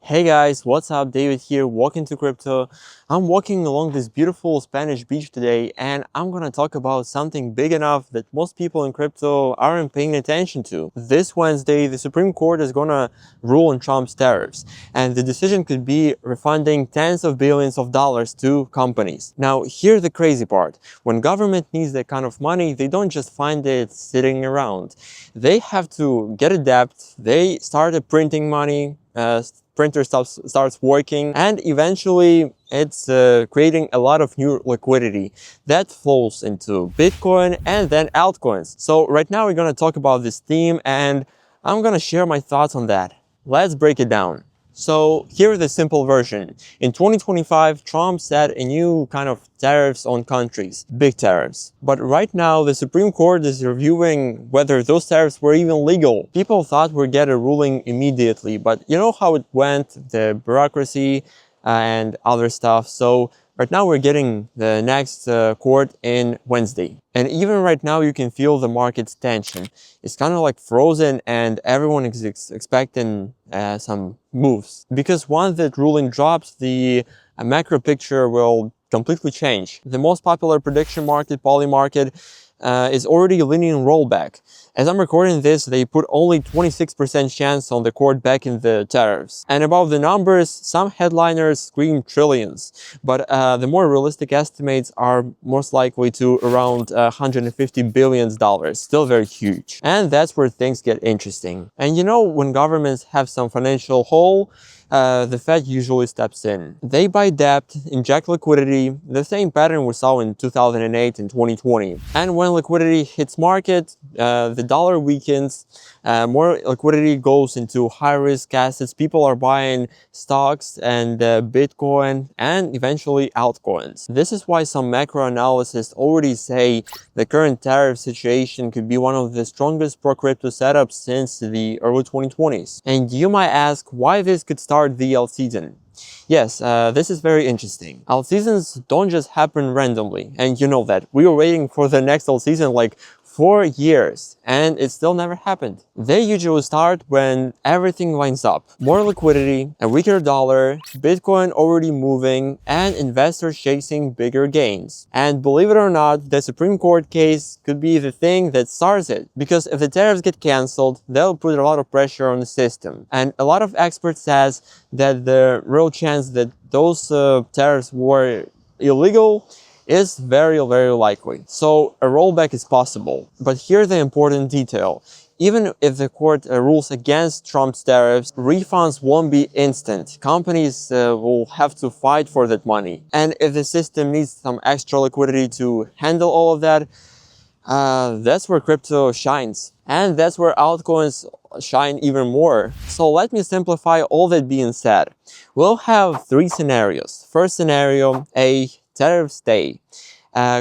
Hey guys, what's up? David here, walking to crypto. I'm walking along this beautiful Spanish beach today, and I'm gonna talk about something big enough that most people in crypto aren't paying attention to. This Wednesday, the Supreme Court is gonna rule on Trump's tariffs, and the decision could be refunding tens of billions of dollars to companies. Now, here's the crazy part. When government needs that kind of money, they don't just find it sitting around. They have to get a debt, they started printing money, printer starts working, and eventually it's creating a lot of new liquidity that flows into Bitcoin and then altcoins. So right now we're going to talk about this theme, and I'm going to share my thoughts on that. Let's break it down. So here's the simple version. In 2025, Trump set a new kind of tariffs on countries, big tariffs. But right now, the Supreme Court is reviewing whether those tariffs were even legal. People thought we'd get a ruling immediately, but you know how it went, the bureaucracy and other stuff. So right now we're getting the next court in Wednesday. And even right now you can feel the market's tension. It's kind of like frozen, and everyone is expecting some moves. Because once that ruling drops, the macro picture will completely change. The most popular prediction market, Polymarket, is already leaning rollback. As I'm recording this, they put only 26% chance on the court backing the tariffs. And above the numbers, some headliners scream trillions, but the more realistic estimates are most likely to around $150 billion, still very huge. And that's where things get interesting. And you know, when governments have some financial hole, the Fed usually steps in. They buy debt, inject liquidity, the same pattern we saw in 2008 and 2020. And when liquidity hits market, the dollar weakens, more liquidity goes into high-risk assets. People are buying stocks and Bitcoin and eventually altcoins. This is why some macro analysts already say the current tariff situation could be one of the strongest pro-crypto setups since the early 2020s. And you might ask why this could start the Altseason. Yes, this is very interesting. Altseasons don't just happen randomly, and you know that. We were waiting for the next Altseason like 4 years, and it still never happened. They usually start when everything lines up. More liquidity, a weaker dollar, Bitcoin already moving, and investors chasing bigger gains. And believe it or not, the Supreme Court case could be the thing that starts it. Because if the tariffs get cancelled, they'll put a lot of pressure on the system. And a lot of experts says that the real chance that those tariffs were illegal is very likely. So a rollback is possible. But here's the important detail. Even if the court rules against Trump's tariffs, refunds won't be instant. Companies will have to fight for that money. And if the system needs some extra liquidity to handle all of that, that's where crypto shines. And that's where altcoins shine even more. So let me simplify all that being said. We'll have 3 scenarios. First scenario, a tariff stay.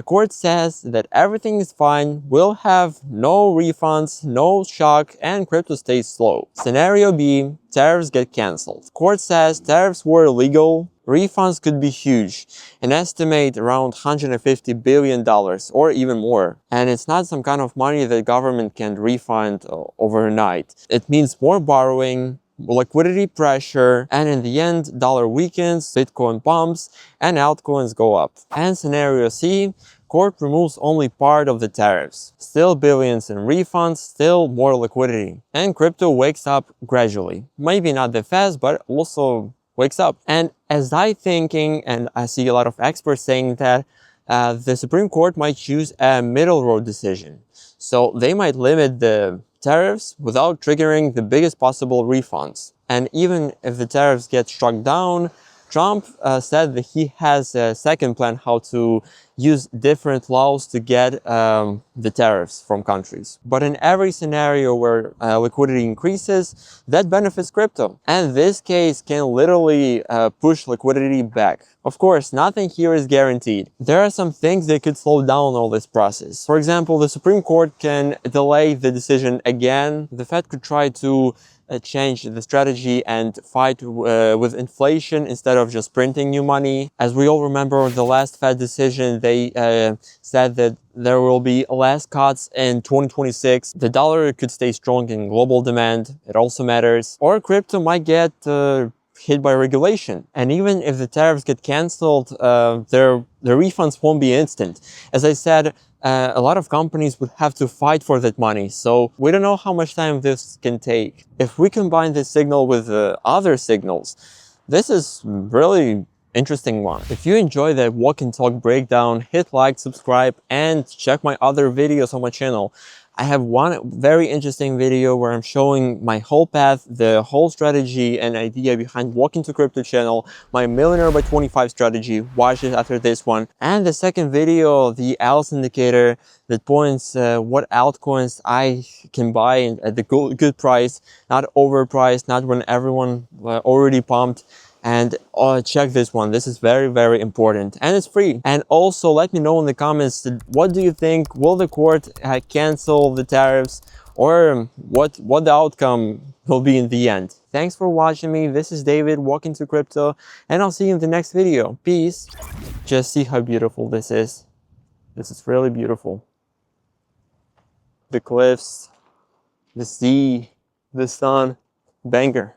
Court says that everything is fine, we'll have no refunds, no shock, and crypto stays slow. Scenario B, tariffs get cancelled. Court says tariffs were illegal, refunds could be huge, an estimate around $150 billion or even more. And it's not some kind of money that government can refund overnight. It means more borrowing, liquidity pressure, and in the end, dollar weakens, Bitcoin pumps, and altcoins go up. And scenario C, court removes only part of the tariffs. Still billions in refunds, still more liquidity. And crypto wakes up gradually. Maybe not that fast, but also wakes up. And as I thinking, and I see a lot of experts saying that the Supreme Court might choose a middle road decision. So they might limit the tariffs without triggering the biggest possible refunds. And even if the tariffs get struck down, Trump said that he has a second plan how to use different laws to get the tariffs from countries. But in every scenario where liquidity increases, that benefits crypto. And this case can literally push liquidity back. Of course, nothing here is guaranteed. There are some things that could slow down all this process. For example, the Supreme Court can delay the decision again. The Fed could try to change the strategy and fight with inflation instead of just printing new money. As we all remember, the last Fed decision, they said that there will be less cuts in 2026. The dollar could stay strong in global demand. It also matters. Or crypto might get hit by regulation. And even if the tariffs get canceled, the refunds won't be instant. As I said, a lot of companies would have to fight for that money. So we don't know how much time this can take. If we combine this signal with other signals, this is really interesting one. If you enjoy the walk and talk breakdown, hit like, subscribe, and check my other videos on my channel. I have one very interesting video where I'm showing my whole path, the whole strategy and idea behind Walk Into Crypto channel, my Millionaire by 25 strategy. Watch it after this one. And the second video, the ALS indicator that points what altcoins I can buy at the good price, not overpriced, not when everyone already pumped. And check this one. This is very, very important, and it's free. And also let me know in the comments, what do you think? Will the court cancel the tariffs, or what the outcome will be in the end? Thanks for watching me. This is David, Walk Into Crypto, and I'll see you in the next video. Peace. Just see how beautiful this is. This is really beautiful. The cliffs, the sea, the sun, banger.